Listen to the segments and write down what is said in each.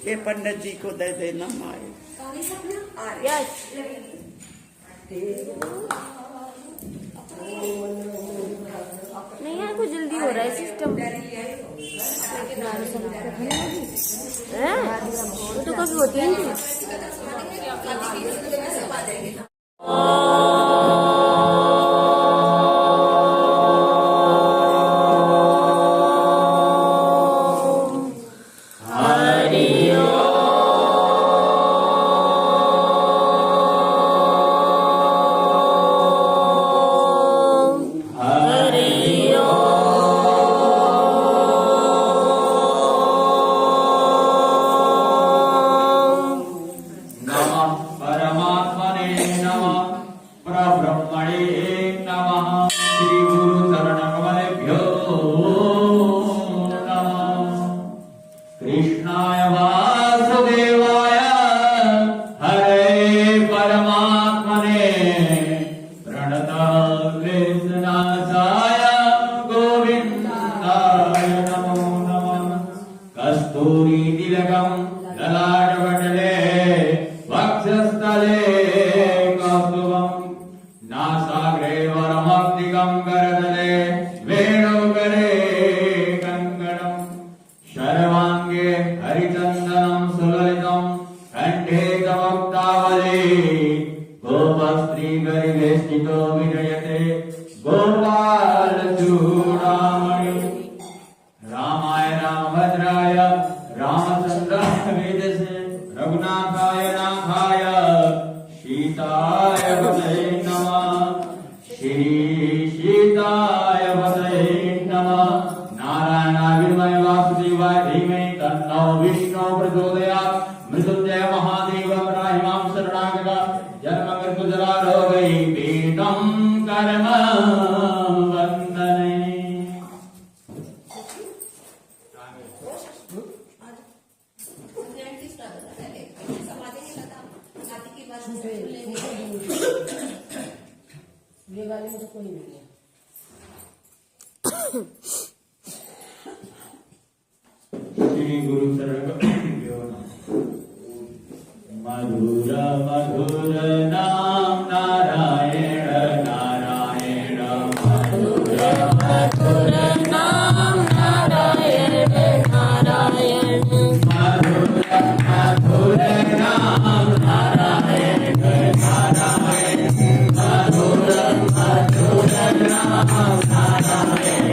ये पंडित जी को दे देना माए। नहीं यार कुछ जल्दी हो रहा है सिस्टम। वो तो कभी होती है नहीं। कृष्णाय वासुदेवाय हरे परमात्मने प्रणतः कृष्णनाथाय गोविन्दाय नमो नमः। कस्तूरी तिलकं ललाटपटले वक्षस्थले कौस्तुभं नासाग्रे वरमब्धिकं करतले वेणुकरे कङ्कणम् शर्वाङ्गे हरिचन्दनं सुललितं कण्ठे तमुक्तावली गोपस्त्रीगरिवेष्टितो विजयते गोपालचूडामणि। रामाय रामभद्राय रामचन्द्राय वेदसे रघुनाथाय नाथाय सीताय पतये नमः। श्री सीताय पतये नमः। नारायणाय वासुदेवाय धीमहि तन्नो विष्णुः प्रचोदयात्। मृत्युंजय महादेव त्राहि मां शरणागतः। जन्म मृत्यु जरा रोगैः पीडितं कर्म बन्धने। ये वाले में तो कोई नहीं है। श्री गुरु शरणगो मधुर मधुर नाम नारायण नारायण मधुर मधुर नाम नारायण नारायण मधुर मधुर नाम नारायण नारायण मधुर मधुर नाम नारायण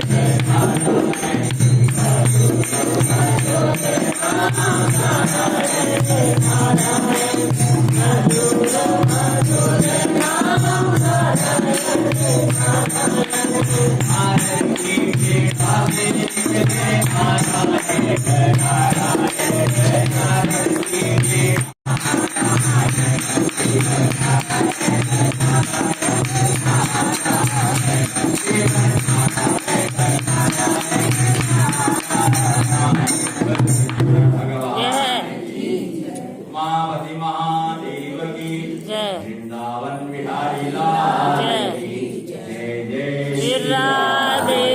उमापति महादेव की वृंदावन बिहारी लाल की जय जय राधे।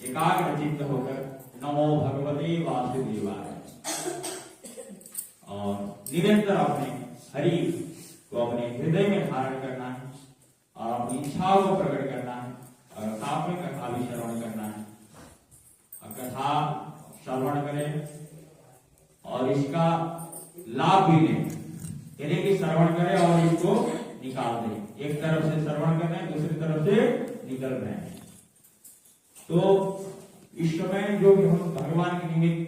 एकाग्र चित्त होकर नमो भगवते वासुदेवाय और निरंतर अपने हरि को अपने हृदय में धारण करना है और अपनी इच्छाओं को प्रकट करना है और साथ में कथा भी श्रवण करना है। कथा श्रवण करें और इसका लाभ भी लें। यानी कि श्रवण करें और इसको निकाल दें। एक तरफ से श्रवण कर रहे हैं, दूसरी तरफ से निकल रहे हैं। तो इस समय जो भी हम भगवान के निमित्त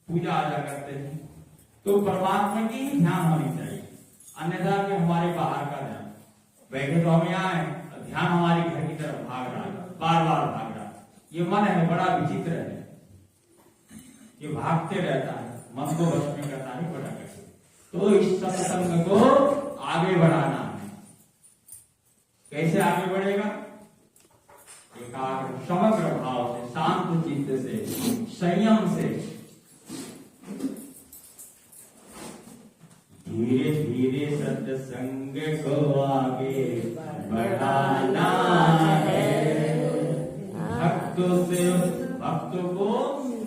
पूजा आजा करते हैं तो परमात्मा की ही ध्यान होनी चाहिए, अन्यथा कि हमारे बाहर का ध्यान। बैठे तो हम यहाँ हैं, ध्यान हमारे घर की तरफ भाग रहा है, बार बार भाग रहा है। ये मन है बड़ा विचित्र है, ये भागते रहता है, मन को वश में करता है बड़ा कैसे। तो इस सत्संग को आगे बढ़ाना है। कैसे आगे बढ़ेगा? एकाग्र समग्र भाव से, शांत चित्त से, संयम से, धीरे धीरे सत्संग को आगे बढ़ाना है। भक्तों से भक्तों को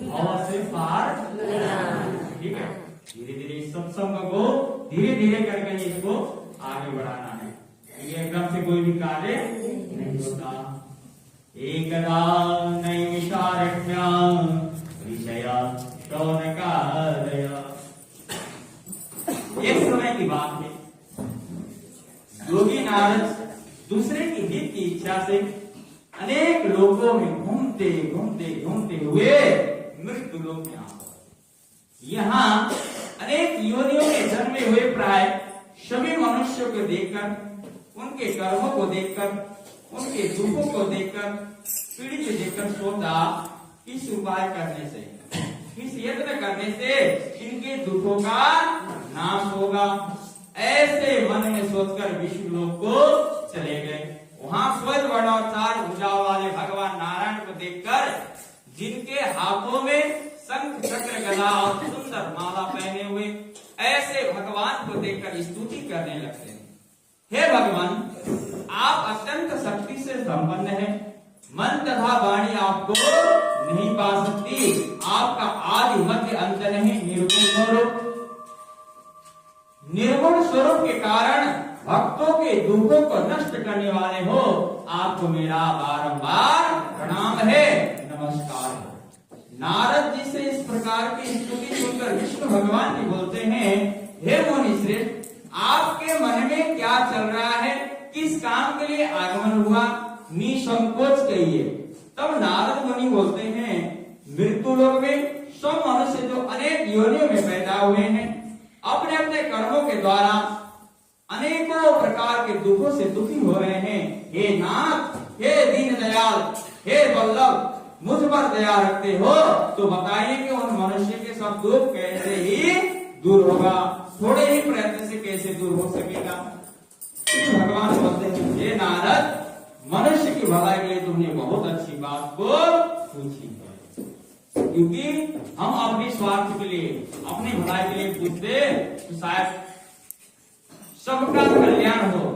भाव से पार लगाना। ठीक है, धीरे धीरे सत्संग को धीरे धीरे करके इसको आगे बढ़ाना है। ये एकदम से कोई भी कार्य नहीं होता। एकदा नैमिषारण्य विषय शौनकादय। एक समय की बात है, योगी नारद दूसरे की हित की इच्छा से अनेक लोगों में घूमते घूमते घूमते हुए मृत्यु लोक में आ गए। यहाँ अनेक योनियों में जन्मे हुए प्राय सभी मनुष्यों को देखकर, उनके कर्मों को देखकर, उनके दुखों को देखकर, पीड़ित देखकर सोचा किस उपाय करने से, किस यत्न करने से इनके दुखों का नाश होगा। ऐसे मन में सोचकर विष्णु लोक को चले गए। वहां स्वर्ग वर्णाचार भुजाओं वाले भगवान नारायण को देखकर, जिनके हाथों में शंख चक्र गदा और सुंदर माला पहने हुए, ऐसे भगवान को देखकर स्तुति करने लगते हैं। हे भगवान, आप अत्यंत शक्ति से संपन्न हैं, मन तथा वाणी आपको नहीं पा सकती। आपका आदि मध्य अंत नहीं, निर्गुण स्वरूप। निर्गुण स्वरूप के कारण भक्तों के दुखों को नष्ट करने वाले हो, आपको मेरा बारंबार प्रणाम है, नमस्कार है। नारद जी से इस प्रकार की स्तुति सुनकर विष्णु भगवान जी बोलते हैं, हे मुनि श्रेष्ठ, आपके मन में क्या चल रहा है? किस काम के लिए आगमन हुआ? निसंकोच कहिए। तब नारद मुनि बोलते हैं, मृत्यु लोक में सब मनुष्य जो अनेक योनियों में पैदा हुए हैं, अपने अपने कर्मों के द्वारा अनेकों प्रकार के दुखों से दुखी हो रहे हैं। हे नाथ, हे दीन दयाल, हे वल्लभ, मुझ पर दया रखते हो तो बताइए कि उन मनुष्य के सब दुख कैसे ही दूर होगा? थोड़े ही प्रयत्न से कैसे दूर हो सकेगा? भगवान बोलते हैं, हे नारद, मनुष्य की भलाई के लिए तुमने बहुत अच्छी बात को पूछी है, क्योंकि हम अपने स्वार्थ के लिए, अपनी भलाई के लिए पूछते तो शायद सबका कल्याण हो,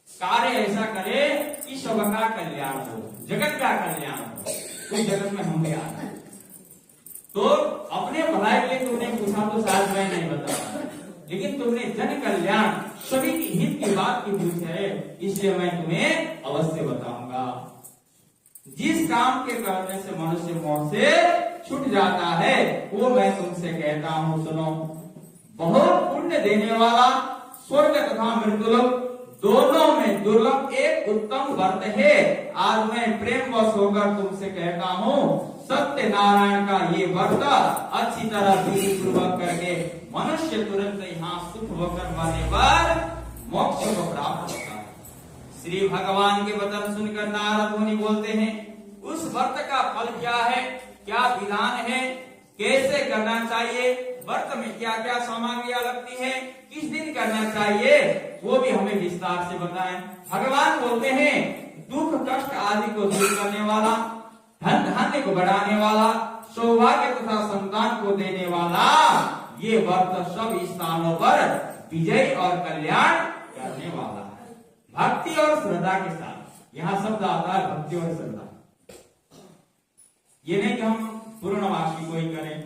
कार्य ऐसा करे कि सबका कल्याण हो, जगत का कल्याण हो। उस जगत में हम भी आ गए तो अपने भलाई के लिए तुमने पूछा तो शायद मैं नहीं बता, लेकिन तुमने जन कल्याण, सभी की हित की बात की पूछी है, इसलिए मैं तुम्हें अवश्य बताऊंगा। जिस काम के करने से मनुष्य मोह से छूट जाता है वो मैं तुमसे कहता हूँ, सुनो। बहुत पुण्य देने वाला स्वर्ग तथा मृत्युलोक दोनों में दुर्लभ एक उत्तम व्रत है। आज मैं प्रेम वश होकर तुमसे कहता हूँ, सत्य नारायण का ये व्रत अच्छी तरह विधि पूर्वक करके मनुष्य तुरंत यहाँ सुख होकर मरने पर मोक्ष को प्राप्त होता है। श्री भगवान के वचन सुनकर नारद मुनि बोलते हैं, उस व्रत का फल क्या है, क्या विधान है, कैसे करना चाहिए, व्रत में क्या क्या सामग्रियां लगती है, किस दिन करना चाहिए, वो भी हमें विस्तार से बताएं। भगवान बोलते हैं, दुख कष्ट आदि को दूर करने वाला, धन धान्य को बढ़ाने वाला, सौभाग्य तथा संतान को देने वाला, ये व्रत सब स्थानों पर विजय और कल्याण करने वाला है। भक्ति और श्रद्धा के साथ, यहाँ शब्द आता है भक्ति और श्रद्धा। ये नहीं कि हम पूर्णमासी को ही करें,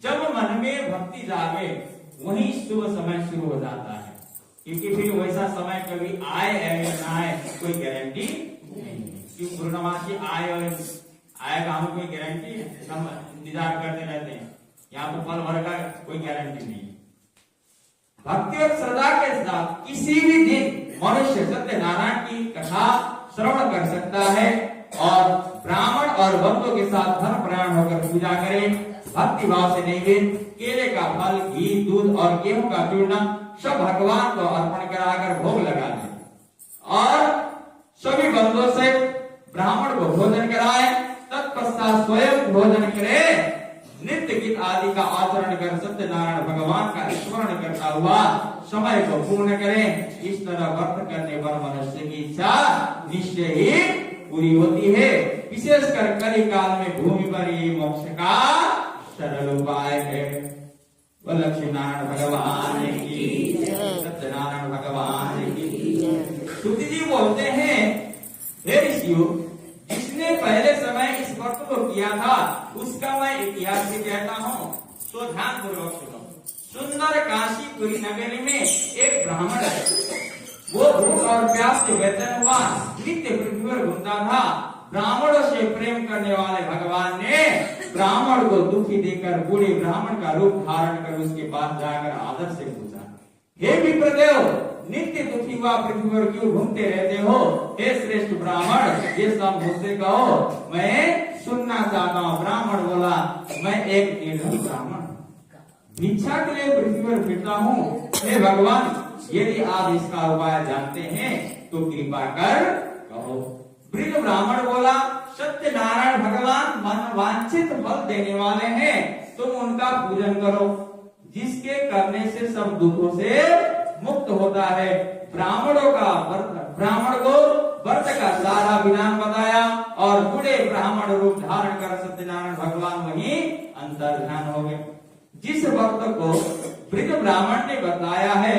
जब मन में भक्ति जागे वही शुभ समय शुरू हो जाता है, क्योंकि फिर वैसा समय कभी आए या ना आए कोई गारंटी नहीं है। क्योंकि पूर्णमासी आए और आएगा, हमें कोई गारंटी है? हम इंतजार करते रहते हैं, यहाँ तो फल भर का कोई गारंटी नहीं। भक्ति और श्रद्धा के साथ किसी भी दिन मनुष्य सत्यनारायण की कथा श्रवण कर सकता है और ब्राह्मण और भक्तों के साथ धर्म प्रयाण होकर पूजा करे। भक्ति भाव से नैवेद्य, केले का फल, घी, दूध और गेहूं का चूर्ण सब भगवान को अर्पण कराकर भोग लगा दे और सभी बंधुओं से ब्राह्मण को भोजन कराए। तत्पश्चात स्वयं भोजन करे। नित्य गीत आदि का आचरण कर सत्यनारायण भगवान का स्मरण करता हुआ समय को पूर्ण करें। इस तरह व्रत करने पर मनुष्य की इच्छा निश्चय ही पूरी होती है। विशेषकर कली काल में भूमि पर ये मोक्ष का सरल उपाय है। लक्ष्मी नारायण भगवान की, सत्यनारायण भगवान की। श्रुति जी बोलते हैं, हे ऋषियों, जिसने पहले समय इस व्रत को किया था उसका मैं इतिहास भी कहता हूँ, तो ध्यान पूर्वक सुनो। सुंदर काशीपुरी नगरी में एक ब्राह्मण है। वो भूख और प्यास से वेतन हुआ नित्य पृथ्वी पर घूमता था। ब्राह्मणों से प्रेम करने वाले भगवान ने ब्राह्मण को दुखी देकर बूढ़े ब्राह्मण का रूप धारण कर उसके पास जाकर आदर से पूछा, हे विप्रदेव, नित्य दुखी हुआ पृथ्वी पर क्यों घूमते रहते हो? हे श्रेष्ठ ब्राह्मण, ये सब मुझसे कहो, मैं सुनना चाहता हूँ। ब्राह्मण बोला, मैं एक निर्धन ब्राह्मण भिक्षा के लिए पृथ्वी पर फिरता हूँ। हे भगवान, यदि आप इसका उपाय जानते हैं तो कृपा कर कहो। वृद्ध ब्राह्मण बोला, सत्यनारायण भगवान मन वांछित फल देने वाले हैं, तुम उनका पूजन करो, जिसके करने से सब दुखों से मुक्त होता है। ब्राह्मण को व्रत का सारा विधान बताया और बूढ़े ब्राह्मण रूप धारण कर सत्यनारायण भगवान वहीं अंतर्ध्यान हो गए। जिस व्रत को वृद्ध ब्राह्मण ने बताया है,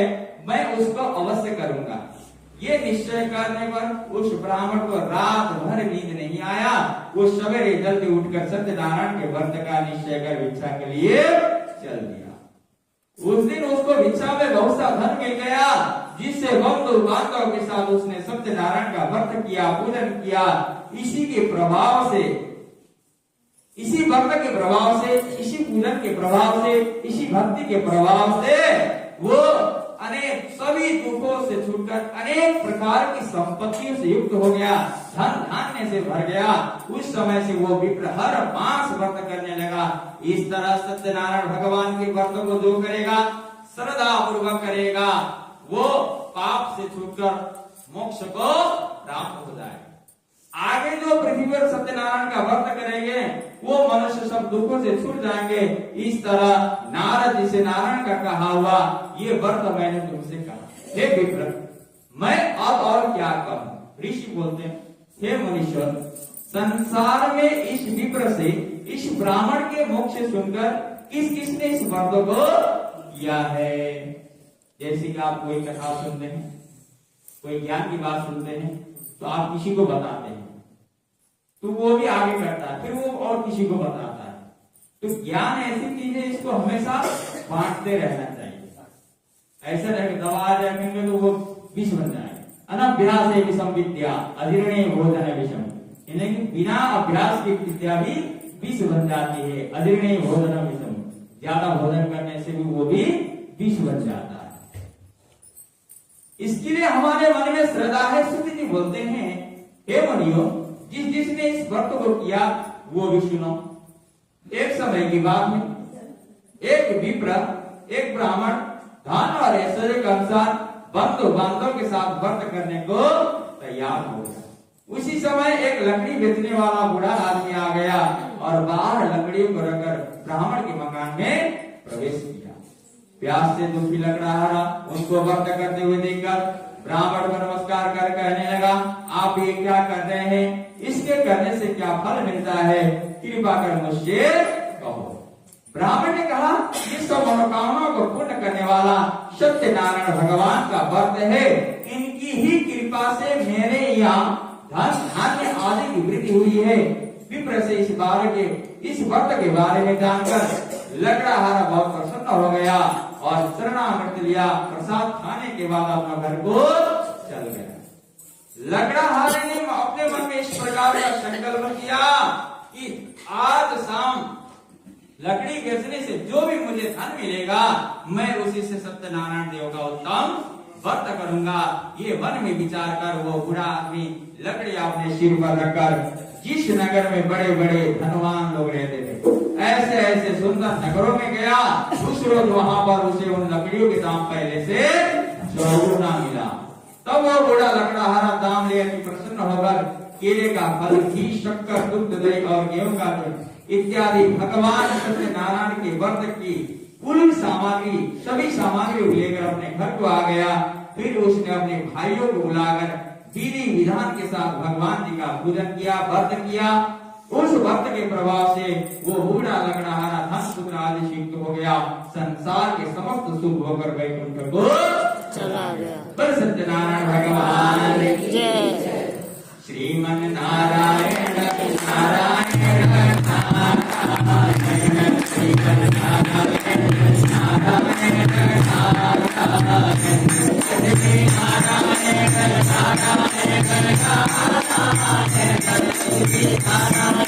मैं उसको अवश्य करूंगा। ये निश्चय करने पर उस ब्राह्मण को रात भर नींद नहीं आया। वो सवेरे जल्दी उठकर सत्यनारायण के व्रत का निश्चय कर भिक्षा के लिए चल दिया। उस दिन उसको भिक्षा में बहुत सा धन मिल गया, जिससे बंधु बांधवों के साथ उसने सत्यनारायण का व्रत किया, पूजन किया। इसी के प्रभाव से, इसी व्रत के प्रभाव से, इसी पूजन के प्रभाव से, इसी भक्ति के प्रभाव से वो अनेक सभी दुखों से छूटकर अनेक प्रकार की संपत्तियों से युक्त हो गया, धन धान्य से भर गया। उस समय से वो विप्र हर मास व्रत करने लगा। इस तरह सत्यनारायण भगवान के व्रत को जो करेगा, श्रद्धा पूर्वक करेगा, वो पाप से छूटकर मोक्ष को प्राप्त हो जाएगा। आगे जो पृथ्वी पर सत्यनारायण का व्रत करेंगे वो मनुष्य सब दुखों से छूट जाएंगे। इस तरह नारद जी से नारायण का कहा हुआ ये व्रत मैंने तुमसे कहा। हे विप्र, मैं अब और क्या कहूँ? ऋषि बोलते हैं, हे मनुष्य, संसार में इस विप्र से, इस ब्राह्मण के मुख से सुनकर किस किसने इस व्रत को किया है? जैसे कि आप कोई कथा सुनते हैं, कोई ज्ञान की बात सुनते हैं, तो आप किसी को बताते हैं, तो वो भी आगे करता है, फिर वो और किसी को बताता है। तो ज्ञान ऐसी चीज है, इसको हमेशा बांटते रहना चाहिए। ऐसा नहीं दबा रखेंगे तो वो विष बन जाएगा। अनभ्यास है विषम विद्या, अधीर्णे भोजन विषम। यानी कि बिना अभ्यास की विद्या भी विष बन जाती है। अधीर्णे भोजन विषम, ज्यादा भोजन करने से भी वो भी विष बन जाता है। इसके लिए हमारे मन में श्रद्धा है। श्रुति जी बोलते हैं, हे मुनियों, जिसने इस व्रत को किया वो भी सुनो। एक समय की बात है, एक विप्र, एक ब्राह्मण धन और ऐश्वर्य के अनुसार बंधु बांधव के साथ व्रत करने को तैयार हो गया। उसी समय एक लकड़ी बेचने वाला बूढ़ा आदमी आ गया और बाहर लकड़ियों को रखकर ब्राह्मण के मकान में प्रवेश किया। प्यास से दुखी लग रहा, उनको व्रत करते हुए देखकर ब्राह्मण को नमस्कार कर कहने लगा, आप ये क्या कर रहे हैं? इसके करने से क्या फल मिलता है? कृपा कर मुझसे कहो। ब्राह्मण ने कहा, ये सब मनोकामना को पूर्ण करने वाला सत्यनारायण भगवान का व्रत है। इनकी ही कृपा से मेरे यहाँ धन धान्य आदि की वृद्धि हुई है। विप्र से इस व्रत के बारे में जानकर लकड़हारा बहुत प्रसन्न हो गया और शरणागत लिया। प्रसाद खाने के बाद अपना घर को चल गया। लकड़हारे ने अपने मन में इस प्रकार का संकल्प किया कि आज शाम लकड़ी बेचने से जो भी मुझे धन मिलेगा मैं उसी से सत्यनारायण देव का उत्तम व्रत करूंगा। ये वन में विचार कर वो बूढ़ा आदमी लकड़ी अपने सिर पर रखकर जिस नगर में बड़े बड़े धनवान लोग रहते थे ऐसे ऐसे सुंदर नगरों में गया। उस रोज वहां पर उसे उन लकड़ियों के दाम पहले से चौगुना मिला। तब वो बूढ़ा लकड़हारा दाम ले प्रसन्न होकर केले का फल, घी, शक्कर, दुग्ध, दही और गेहूं का दूध इत्यादि भगवान सत्यनारायण के व्रत की पूरी सामग्री सभी सामग्री लेकर अपने घर को आ गया। फिर उसने अपने भाइयों को बुलाकर विधि विधान के साथ भगवान जी का पूजन किया, व्रत किया। उस व्रत के प्रभाव से वो बूढ़ा लकड़हारा धन पुत्र आदि सिद्ध हो गया। संसार के समस्त सुख होकर वैकुंठ को चला गया। पर सत्यनारायण भगवान जय। श्रीमन नारायण नारायण नारायण श्रीमन नारायण नारायण नारायण श्री नारायण नारायण नारायण श्री नारायण